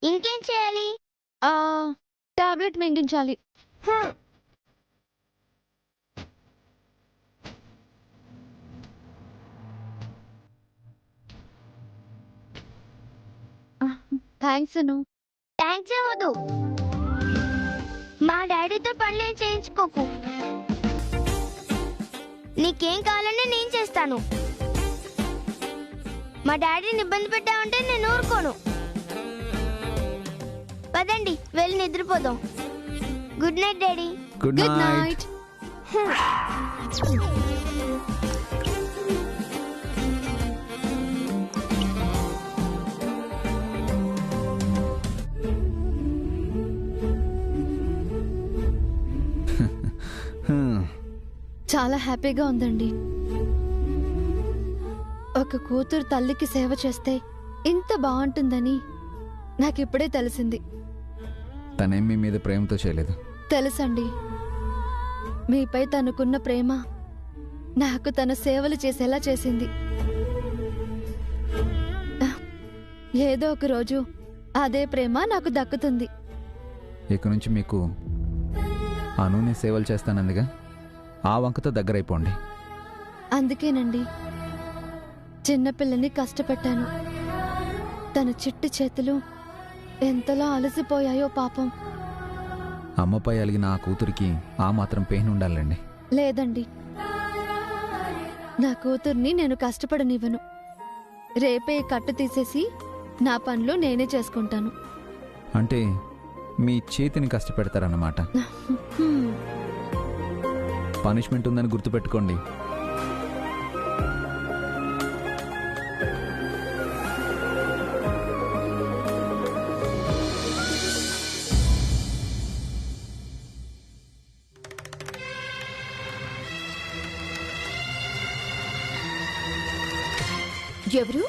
ఇంకేం చేయాలి? ఆ టాబ్లెట్ మింగించాలి. హ్మ్. థ్యాంక్స్ అను. థ్యాంక్స్ అవ్వదు. మా డాడీతో పనులేం చేయించుకోకు. నీకేం కావాలన్నా నేను చేస్తాను. మా డాడీని ఇబ్బంది పెట్టావంటే నేను ఊరుకోను. పదండి వెళ్ళి నిద్రపోదాం. Good night daddy. Good good night. Night. చాలా హ్యాపీగా ఉందండి. ఒక కూతురు తల్లికి సేవ చేస్తే ఇంత బాగుంటుందని నాకిప్పుడే తెలిసింది. తనేం మీ మీద ప్రేమతో చేయలేదు. తెలుసండి, మీపై తనకున్న ప్రేమ నాకు తన సేవలు చేసేలా చేసింది. ఏదో ఒక రోజు అదే ప్రేమ నాకు దక్కుతుంది. ఇక నుంచి మీకు అనునే సేవలు చేస్తానందిగా, ఆ వంకతో దగ్గరైపోండి. అందుకేనండి చిన్నపిల్లని కష్టపెట్టాను. తన చిట్టి చేతులు ఎంతలా అలసిపోయాయో పాపం. అమ్మపై అలిగిన ఆ కూతురికి ఆ మాత్రం పెయిన్ ఉండాలండి. లేదండి, నా కూతుర్ని నేను కష్టపడనివ్వను. రేపే ఈ కట్టు తీసేసి నా పనులు నేనే చేసుకుంటాను. అంటే మీ చేతిని కష్టపెడతారన్నమాట. హ్మ్. పనిష్మెంట్ ఉందని గుర్తుపెట్టుకోండి. ఎవరు?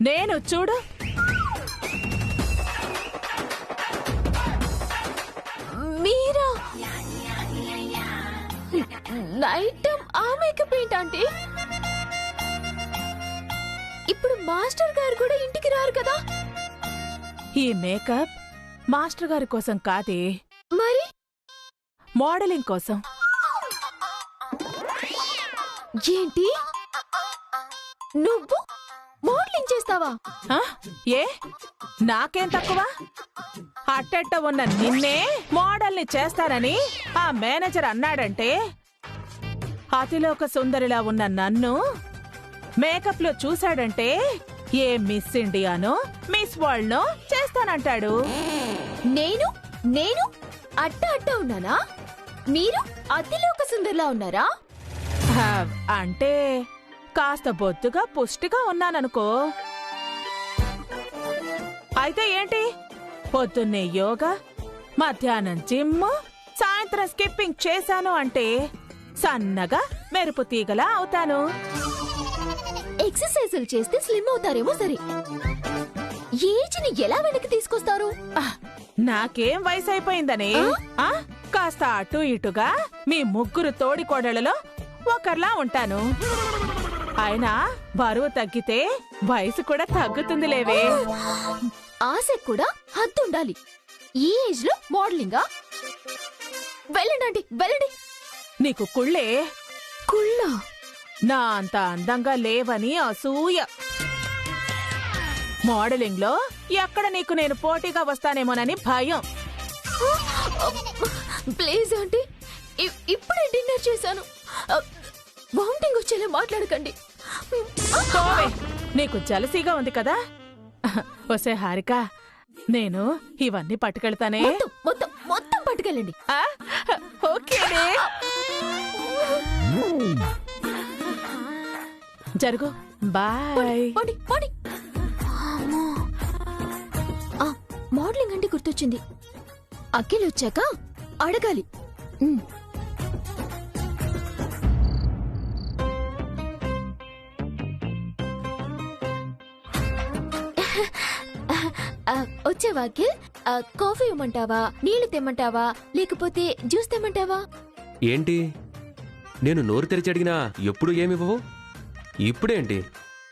నేను చూడు, మీరా? నైట్ ఆ మేకప్ ఏంటంటే? ఇప్పుడు మాస్టర్ గారు కూడా ఇంటికి రారు కదా? ఈ మేకప్ మాస్టర్ గారి కోసం కాదే, మరి మోడలింగ్ కోసం. ఏంటి, నువ్వు మోడలింగ్ చేస్తావా? ఆ? ఏ నాకేం తక్కువ? అట్టెట్ట ఉన్న నిన్నే మోడల్ని చేస్తానని ఆ మేనేజర్ అన్నాడంటే, అతిలోక సుందరిలా ఉన్న నన్ను మేకప్ లో చూశాడంటే ఏ మిస్ ఇండియానో మిస్ వరల్డ్ నో చేస్తానంటాడు. నేను నేను అట్ట అట్ట ఉన్నానా? మీరు అతిలోక సుందర్లా ఉన్నారా? ఆ, అంటే కాస్త బొద్దుగా పుష్టిగా ఉన్నాననుకో. అయితే ఏంటి, పొద్దున్నే యోగా, మధ్యాహ్నం జిమ్, సాయంత్రం స్కిప్పింగ్ చేశాను అంటే సన్నగా మెరుపు తీగలా అవుతాను. ఎక్సర్సైజులు చేస్తే స్లిమ్ అవుతారేమో సరే, ఏజ్ని ఎలా వెనక్కి తీసుకొస్తారు? నాకేం వయసు అయిపోయిందని కాస్త అటు ఇటుగా మీ ముగ్గురు తోడికోడళ్లలో ఒకర్లా ఉంటాను. అయినా బరువు తగ్గితే వయసు కూడా తగ్గుతుంది లేవే. ఆశ కూడా హద్దు ఉండాలి. ఈ ఏజ్ లో మోడలింగా? వెళ్ళండి, వెళ్ళండి. నీకు కుళ్ళే? కుళ్ళ? నా అంత అందంగా లేవని అసూయ. మోడలింగ్ లో ఎక్కడ నీకు నేను పోటీగా వస్తానేమోనని భయం. ప్లీజ్ ఆంటీ, ఇప్పుడే డిన్నర్ చేశాను. వామిటింగ్ వచ్చేలా మాట్లాడకండి. పోవే, నీకు జలసీగా ఉంది కదా. వసే హారిక, నేను ఇవన్నీ పట్టుకెళ్తానే. మొత్తం మొత్తం పట్టుకెళ్ళండి. ఓకేనే, జరుగు. బాయ్. మోడలింగ్ అంటే గుర్తొచ్చింది, అఖిల్ వచ్చాక అడగాలి. వచ్చావా అఖిల్? కాఫీ ఇవ్వమంటావా, నీళ్లు తెమ్మంటావా, లేకపోతే జ్యూస్ తెమ్మంటావా? ఏంటి నేను నోరు తెరిచి అడిగినా ఎప్పుడు ఏమివ్వవు? ఇప్పుడేంటి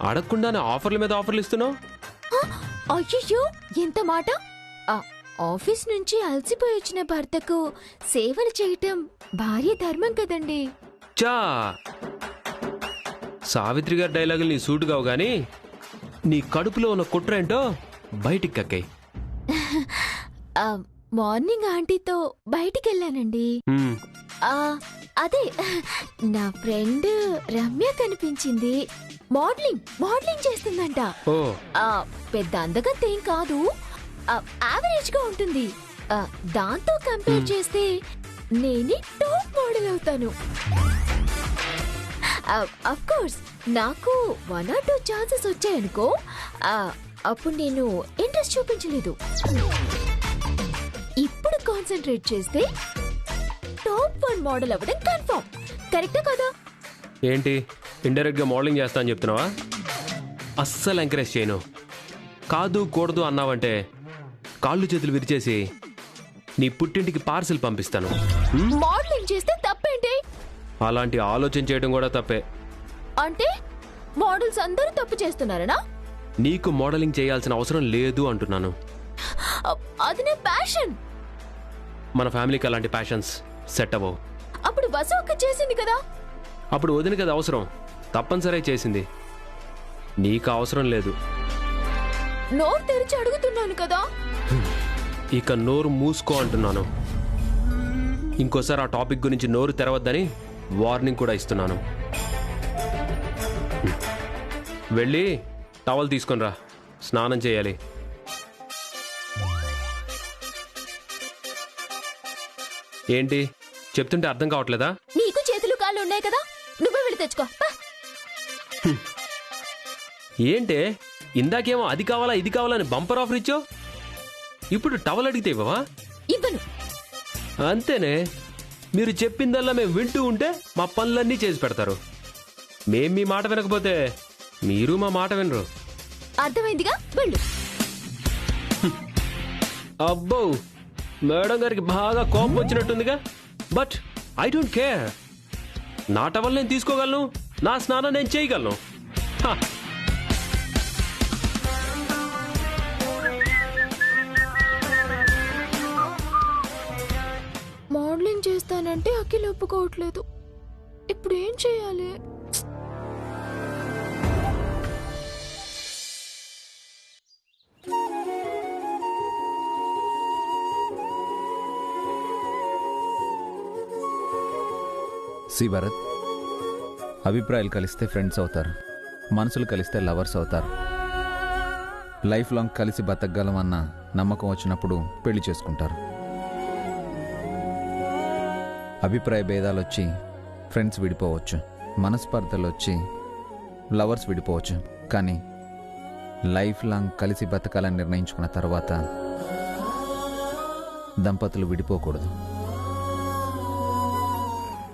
అడగకుండానే ఆఫర్ల మీద ఆఫర్లు ఇస్తున్నావు? అయ్యో, ఎంత మాట! ఆఫీస్ నుంచి అలసిపోయి వచ్చిన భర్తకు సేవలు చేయటం భార్య ధర్మం కదండి. చా సావిత్రి గారి డైలాగులు నీ సూటు కావు గాని నీ కడుపులో ఉన్న కుట్రేంటో బయటికి కక్కాయి. మార్నింగ్ ఆంటీతో బయటికెళ్ళానండి. అదే నా ఫ్రెండ్ రమ్య కనిపించింది. మోడలింగ్ చేస్తుందంట. పెద్ద అందగత్తేం కాదు, యావరేజ్ గా ఉంటుంది. దాంతో కంపేర్ చేస్తే నేనే టాప్ మోడల్ అవుతాను. అఫ్ కోర్స్ నాకు 1 or 2 ఛాన్సెస్ వచ్చాయనుకో, అప్పుడు నేను ఇంట్రెస్ట్ చూపించలేదు. ఇప్పుడు కాన్సన్ట్రేట్ చేస్తే టాప్ 1 మోడల్ అవ్వడం కన్ఫర్మ్. కరెక్టా కదా? ఏంటి ఇండైరెక్ట్ గా మోడలింగ్ చేస్తా అని చెప్తున్నావా? అస్సలు ఎంకరేజ్ చేయను. కాదు కూడదు అన్నావంటే కాళ్ళు చేతులు విరిచేసి నీ పుట్టింటికి పార్సిల్ పంపిస్తాను. మోడలింగ్ చేస్తే తప్పేంటి? అలాంటి ఆలోచన చేయడం కూడా తప్పే. అంటే మోడల్స్ అందరూ తప్పు చేస్తున్నారనా? నీకు మోడలింగ్ చేయాల్సిన అవసరం లేదు అంటున్నాను. అది నా ప్యాషన్. మన ఫ్యామిలీకి అలాంటి ప్యాషన్స్ సెట్ అవ్వవు. అప్పుడు వసు అక్క చేసింది కదా. అప్పుడు వదిన కదా అవసరం, తప్పనిసరి చేసింది. నీకు అవసరం లేదు. నోరు తెరిచి అడుగుతున్నాను కదా. ఇక నోరు మూసుకో అంటున్నాను. ఇంకోసారి ఆ టాపిక్ గురించి నోరు తెరవద్దని వార్నింగ్ కూడా ఇస్తున్నాను. వెళ్ళి టవల్ తీసుకొని రా, స్నానం చేయాలి. ఏంటి చెప్తుంటే అర్థం కావట్లేదా? నీకు చేతులు కాళ్ళు ఉన్నాయి కదా, నువ్వే వెళ్ళి తెచ్చుకో. ఏంటే ఇందాకేమో అది కావాలా ఇది కావాలని బంపర్ ఆఫర్ ఇచ్చావు, ఇప్పుడు టవల్ అడిగితే ఇవ్వవా? ఇవ్వను. అంతేనే, మీరు చెప్పిందల్లా మేము వింటూ ఉంటే మా పనులన్నీ చేసి పెడతారు. మేం మీ మాట వినకపోతే మీరు మా మాట వినరు. అర్థమైందిగా, వెళ్ళు. అబ్బో, మేడం గారికి బాగా కోపం వచ్చినట్టుందిగా. But I don't care. నా టవల్ నేను తీసుకోగలను, నా స్నానం నేను చేయగలను. మోడలింగ్ చేస్తానంటే అఖిల్ ఒప్పుకోవట్లేదు. ఇప్పుడు ఏం చేయాలి? సి భరత్, అభిప్రాయాలు కలిస్తే ఫ్రెండ్స్ అవుతారు, మనసులు కలిస్తే లవర్స్ అవుతారు. లైఫ్ లాంగ్ కలిసి బతకగలం అన్న నమ్మకం వచ్చినప్పుడు పెళ్లి చేసుకుంటారు. అభిప్రాయ భేదాలు వచ్చి ఫ్రెండ్స్ విడిపోవచ్చు, మనస్పర్ధలు వచ్చి లవర్స్ విడిపోవచ్చు. కానీ లైఫ్ లాంగ్ కలిసి బతకాలని నిర్ణయించుకున్న తర్వాత దంపతులు విడిపోకూడదు.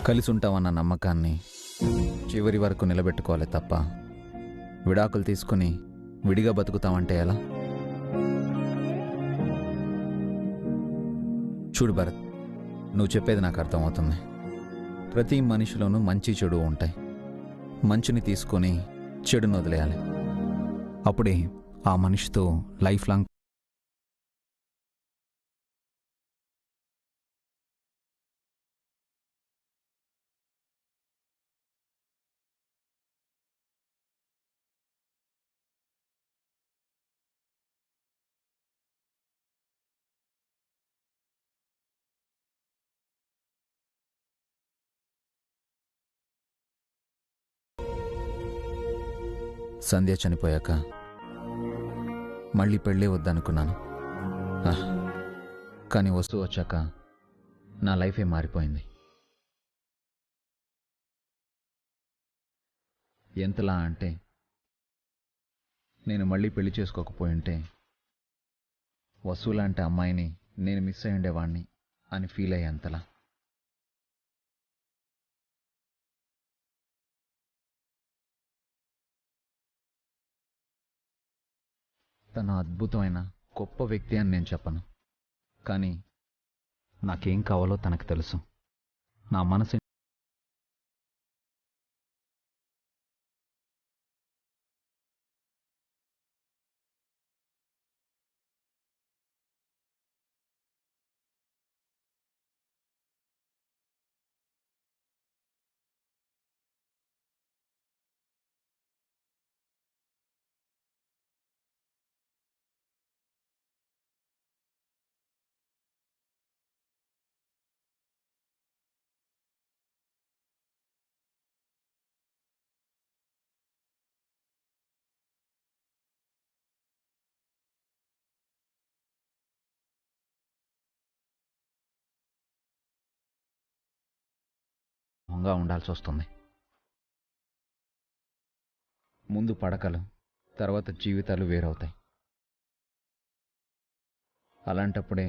కలిసి ఉంటామన్న నమ్మకాన్ని చివరి వరకు నిలబెట్టుకోవాలి తప్ప విడాకులు తీసుకుని విడిగా బతుకుతామంటే ఎలా? చూడు భరత్, నువ్వు చెప్పేది నాకు అర్థమవుతుంది. ప్రతి మనిషిలోనూ మంచి చెడు ఉంటాయి. మంచిని తీసుకొని చెడును వదిలేయాలి. అప్పుడే ఆ మనిషితో లైఫ్ లాంగ్ సంధ్య చనిపోయాక మళ్ళీ పెళ్ళే వద్దనుకున్నాను. కానీ వస్తూ వచ్చాక నా లైఫే మారిపోయింది. ఎంతలా అంటే నేను మళ్ళీ పెళ్లి చేసుకోకపోయింటే వసూలాంటి అమ్మాయిని నేను మిస్ అయి ఉండేవాణ్ణి అని ఫీల్ అయ్యేంతలా. తన అద్భుతమైన గొప్ప వ్యక్తి అని నేను చెప్పను, కానీ నాకేం కావాలో తనకు తెలుసు. నా మనసు గా ఉండాల్సి వస్తుంది. ముందు పడకలు, తర్వాత జీవితాలు వేరవుతాయి. అలాంటప్పుడే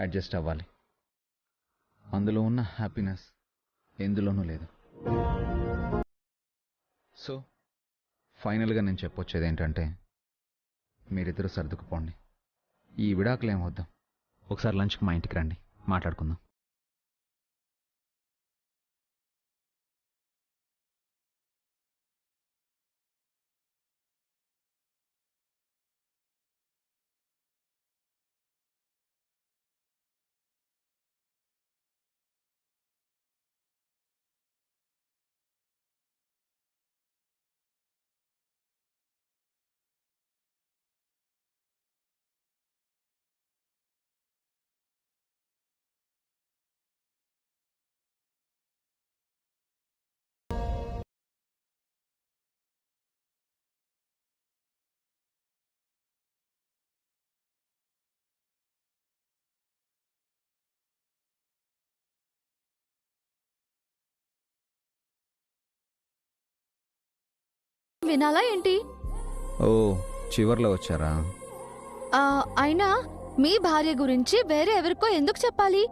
అడ్జస్ట్ అవ్వాలి. అందులో ఉన్న హ్యాపీనెస్ ఎందులోనూ లేదు. సో ఫైనల్గా నేను చెప్పొచ్చేది ఏంటంటే, మీరిద్దరూ సర్దుకుపోండి. ఈ విడాకులు ఏం వద్దాం, ఒకసారి లంచ్కి మా ఇంటికి రండి, మాట్లాడుకుందాం. వినాలా ఏంటి? ఓ, చివర్లో వచ్చారా? అయినా మీ భార్య గురించి వేరే ఎవరికో ఎందుకు చెప్పాలి?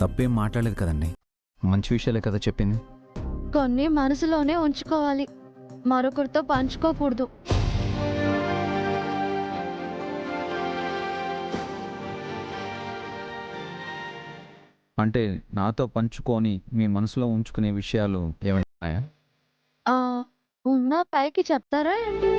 తప్పేం మాట్లాడలేదు కదండి, మంచి విషయాలే కదా చెప్పింది. కొన్ని మనసులోనే ఉంచుకోవాలి, మరొకరితో పంచుకోకూడదు. అంటే నాతో పంచుకొని మీ మనసులో ఉంచుకునే విషయాలు ఏమైనా ఉన్నాయా? ఉన్న పైకి చెప్తారా ఏంటి?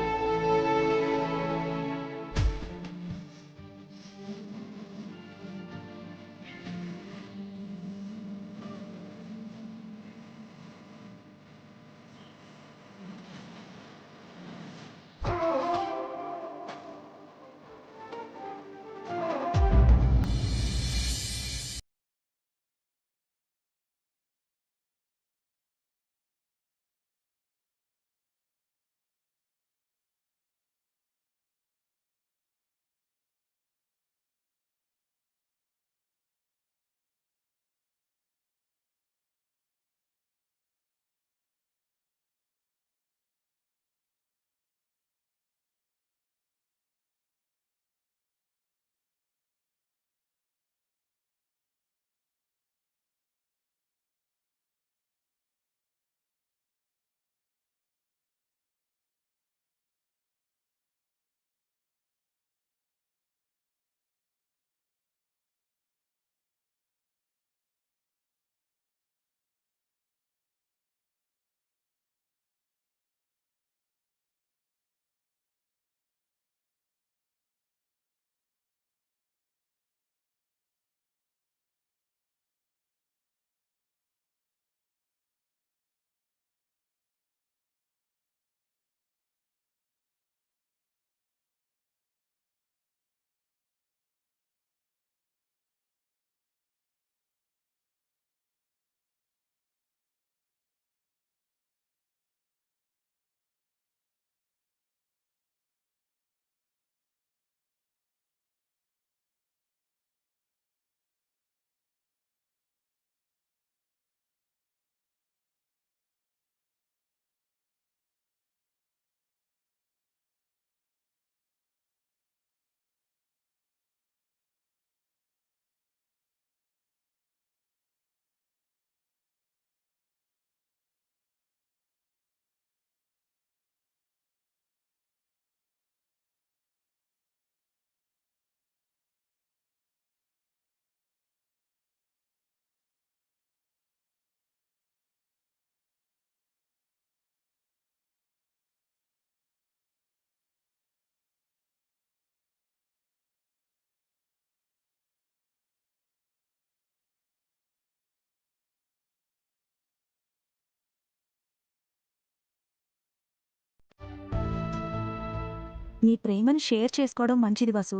మీ ప్రేమను షేర్ చేసుకోవడం మంచిది వసు.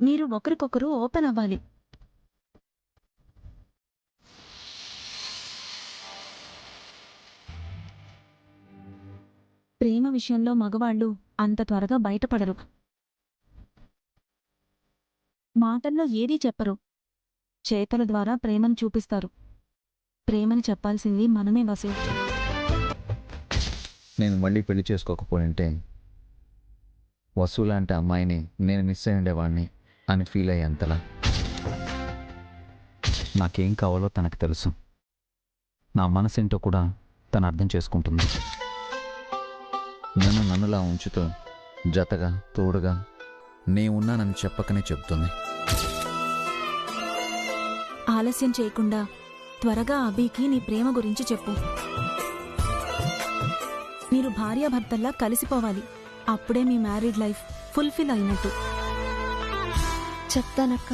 మీరు ఒకరికొకరు ఓపెన్ అవ్వాలి. ప్రేమ విషయంలో మగవాళ్ళు అంత త్వరగా బయటపడరు. మాటల్లో ఏదీ చెప్పరు, చేతల ద్వారా ప్రేమను చూపిస్తారు. ప్రేమని చెప్పాల్సింది మనమే వసు. నేను మళ్ళీ పెళ్లి చేసుకోకపోయింటే వసు లాంటి అమ్మాయిని నేను మిస్ అయి ఉండేవాడిని అని ఫీల్ అయ్యేంతలా. నాకేం కావాలో తనకు తెలుసు. నా మనసేంటో కూడా తను అర్థం చేసుకుంటుంది. నన్ను నన్నులా ఉంచుతూ జతగా తోడుగా నేనున్నానని చెప్పకనే చెప్తుంది. ఆలస్యం చేయకుండా త్వరగా అభికి నీ ప్రేమ గురించి చెప్పు. మీరు భార్యాభర్తల్లా కలిసిపోవాలి. అప్పుడే మీ మ్యారీడ్ లైఫ్ ఫుల్ఫిల్ అయినట్టు. చెప్తానక్క.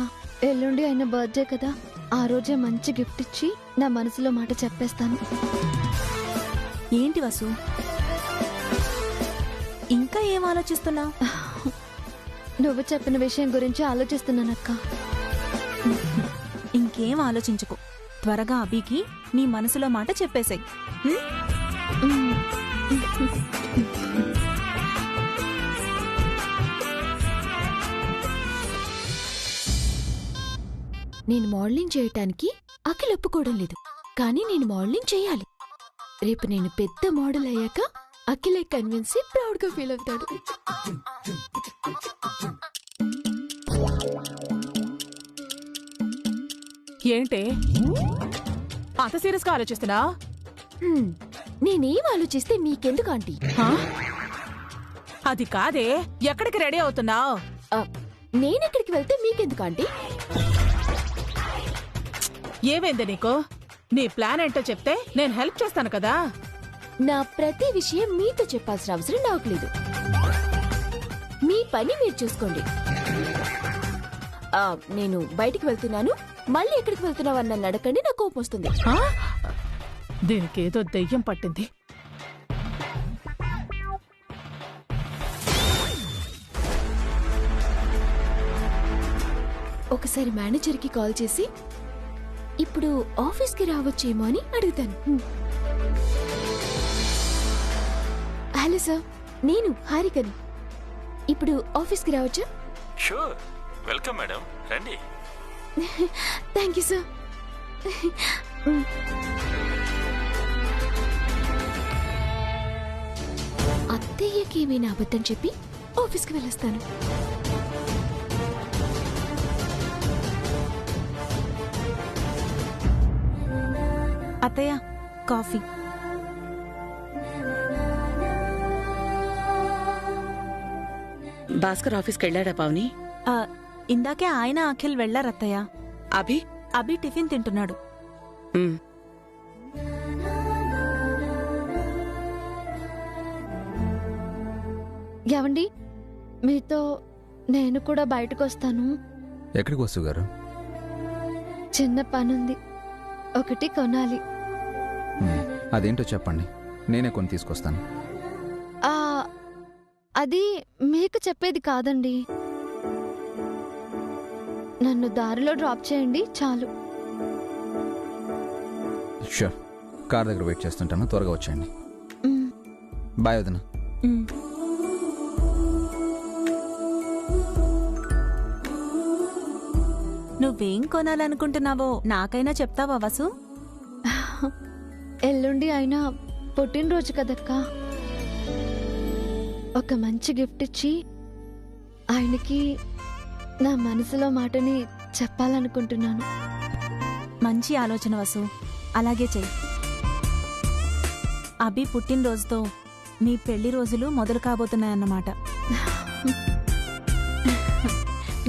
ఎల్లుండి ఆయన బర్త్డే కదా, ఆ రోజే మంచి గిఫ్ట్ ఇచ్చి నా మనసులో మాట చెప్పేస్తాను. ఏంటి వసు, ఇంకా ఏం ఆలోచిస్తున్నా? నువ్వు చెప్పిన విషయం గురించి ఆలోచిస్తున్నానక్క. ఇంకేం ఆలోచించుకో, త్వరగా అభికి నీ మనసులో మాట చెప్పేశాయి. నేను మోడలింగ్ చేయటానికి అఖిల్ ఒప్పుకోవడం లేదు, కానీ నేను మోడలింగ్ చేయాలి. రేపు నేను పెద్ద మోడల్ అయ్యాక అఖిలే కన్విన్స్ ప్రౌడ్ గా ఫీల్ అవుతాడు. ఏంటి అంత సీరియస్ గా ఆలోచిస్తున్నా? నేనేం ఆలోచిస్తే మీకెందుకు ఆంటీ? అది కాదే, ఎక్కడికి రెడీ అవుతున్నావు? నేనెక్కడికి వెళ్తే మీకెందుకు ఆంటీ? ఏమైంది నీకు? నీ ప్లాన్ ఏంటో చెప్తే నేను హెల్ప్ చేస్తాను కదా. నా ప్రతి విషయం మీతో చెప్పాల్సిన అవసరం నాకు లేదు. మీ పని మీరు చూసుకోండి. నేను బయటికి వెళ్తున్నాను, మళ్ళీ ఎక్కడికి వెళ్తున్నావు అన్న నడకండి, నాకు కోపం వస్తుంది. దీనికి ఏదో దెయ్యం పట్టింది. ఒకసారి మేనేజర్కి కాల్ చేసి ఇప్పుడు ఆఫీస్కి రావచ్చేమో అని అడుగుతాను. హలో సార్, నేను హారికని. ఇప్పుడు ఆఫీస్కి రావచ్చా? షూర్, వెల్కమ్ మేడం, రండి. Thank you sir. అత్తయ్యకి ఏమైనా అబద్ధం చెప్పి ఆఫీస్కి వెళ్ళొస్తాను. అత్తయ్య, కాఫీ. భాస్కర్ ఆఫీస్కి వెళ్ళాడా పావని? ఇందాకే ఆయన అఖిల్ వెళ్లారత్తయ్య. అభి టిఫిన్ తింటున్నాడు. ఏవండి, మీతో నేను కూడా బయటకు వస్తాను. ఎక్కడికి వసు గారు? చిన్న పనుంది, ఒకటి కొనాలి. అదేంటో చెప్పండి, నేనే కొని తీసుకొస్తాను. అది మీకు చెప్పేది కాదండి. నన్ను దారిలో డ్రాప్ చేయండి చాలు. షూర్, కార్ దగ్గర వెయిట్ చేస్తుంటాను, త్వరగా వచ్చేయండి. బాయ్ వదినా. నువ్వేం కొనాలనుకుంటున్నావో నాకైనా చెప్తావా వసు? ఎల్లుండి అయినా పుట్టినరోజు కదక్కా, ఒక మంచి గిఫ్ట్ ఇచ్చి ఆయనకి నా మనసులో మాటని చెప్పాలనుకుంటున్నాను. మంచి ఆలోచన వసు, అలాగే చెయ్యి. అభి పుట్టినరోజుతో నీ పెళ్లి రోజులు మొదలు కాబోతున్నాయన్నమాట.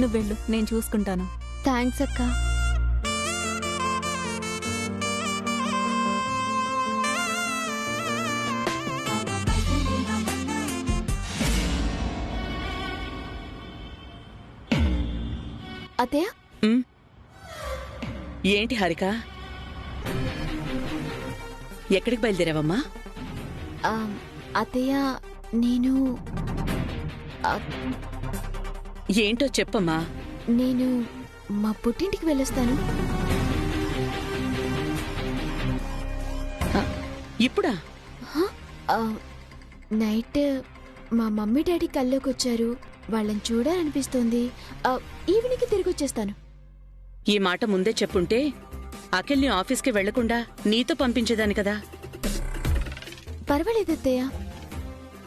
నువ్వెళ్ళు, నేను చూసుకుంటాను. థ్యాంక్స్ అక్క. అత్తయ్య, ఏంటి హారిక, ఎక్కడికి బయలుదేరావమ్మా? అత్తయ్య, నేను ఏంటో చెప్పమ్మా. నేను మా పుట్టింటికి వెళ్ళొస్తాను. ఇప్పుడా? నైట్ మా మమ్మీ డాడీ కల్లోకి వచ్చారు. వాళ్ళని చూడాలనిపిస్తోంది. ఈవినింగ్ తిరిగి వచ్చేస్తాను. ఈ మాట ముందే చెప్పుంటే అఖిల్ని ఆఫీస్కి వెళ్లకుండా నీతో పంపించేదాని కదా. పర్వాలేదు అత్తయ్య,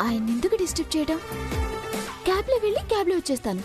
ఆయన ఎందుకు డిస్టర్బ్ చేయడం? క్యాబ్లో వెళ్ళి క్యాబ్లో వచ్చేస్తాను.